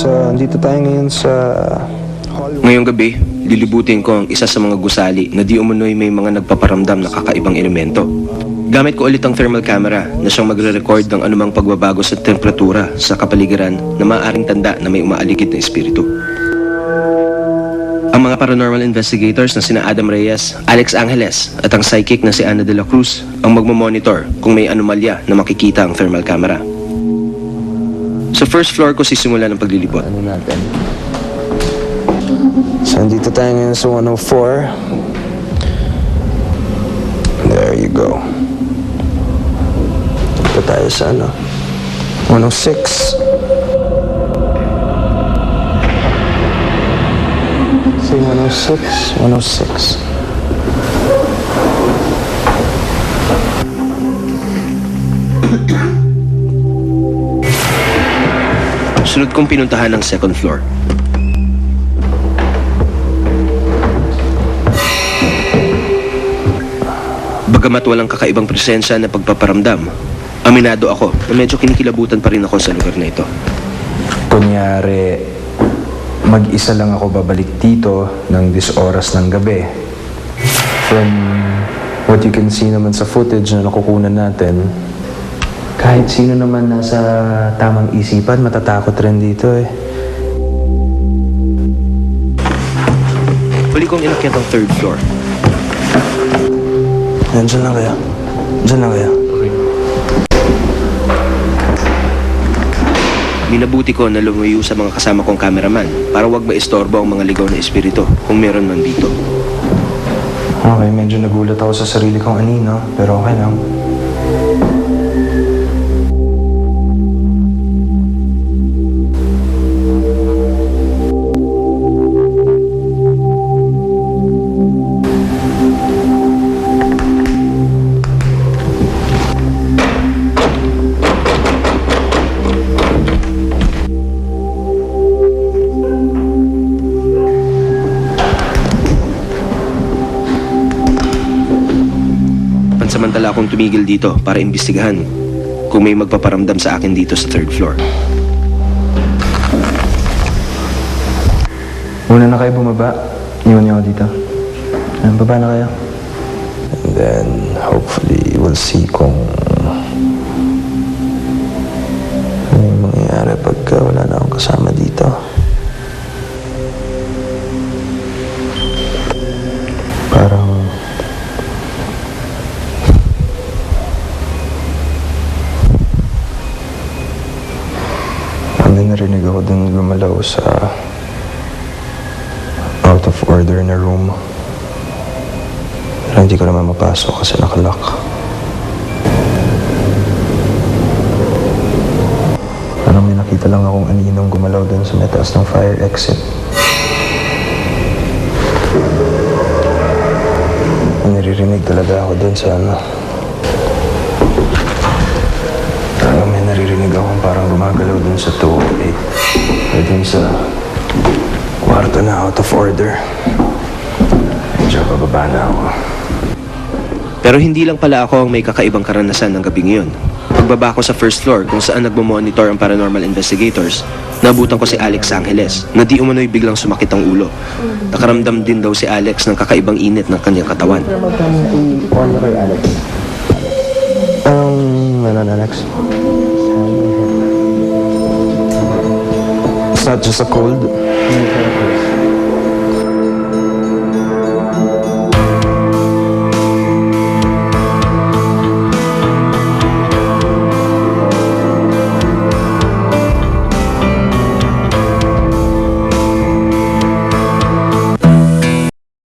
Andito tayo ngayon sa Ngayong gabi, lilibutin ko ang isa sa mga gusali na di umano'y may mga nagpaparamdam na kakaibang elemento. Gamit ko ulit ang thermal camera na siyang magre-record ng anumang pagbabago sa temperatura sa kapaligiran na maaaring tanda na may umaaligid na espiritu. Ang mga paranormal investigators na sina Adam Reyes, Alex Angeles at ang psychic na si Ana de la Cruz ang magmamonitor kung may anomalya na makikita ang thermal camera. Sa first floor ko sisimula ng paglilibot. So, andito tayo ngayon sa 104. There you go. Dito tayo sa 106. Say 106, 106. Sunod kong pinuntahan ang second floor. Bagamat walang kakaibang presensya na pagpaparamdam, aminado ako na medyo kinikilabutan pa rin ako sa lugar na ito. Kunyari, mag-isa lang ako babalik dito ng this oras ng gabi. From what you can see naman sa footage na nakukunan natin, kahit sino naman nasa tamang isipan, matatakot rin dito eh. Huli kong inakyat ang third floor. Ayan, dyan lang kaya. Dyan lang kaya. Minabuti ko na lumayo sa mga kasama kong cameraman para wag maistorbo ang mga ligaw na espiritu kung meron man dito. Okay, medyo nagulat ako sa sarili kong anino, pero okay lang. Pansamantala akong tumigil dito para imbestigahan kung may magpaparamdam sa akin dito sa third floor. Una na kayo bumaba. Iwan niyo ako dito. Ayan, baba na kayo. And then, hopefully, we'll see kung ano yung mangyayari pagka wala na akong kasama dito. Parang narinig ako dun gumalaw sa out of order na room. Pero hindi ko naman mapasok kasi nakalock. Parang may nakita lang akong aninong gumalaw dun sa metaas ng fire exit. Naririnig talaga ako dun sa Talagang may naririnig akong parang gumagalaw dun sa 208. Or dun sa kwarto na out of order. Medyo bababa na ako. Pero hindi lang pala ako ang may kakaibang karanasan ng gabi ngayon. Pagbaba ko sa first floor kung saan nagmamonitor ang paranormal investigators, nabutan ko si Alex Angeles na di umano'y biglang sumakit ang ulo. Nakaramdam din daw si Alex ng kakaibang init ng kanyang katawan. Alex? It's not just a cold.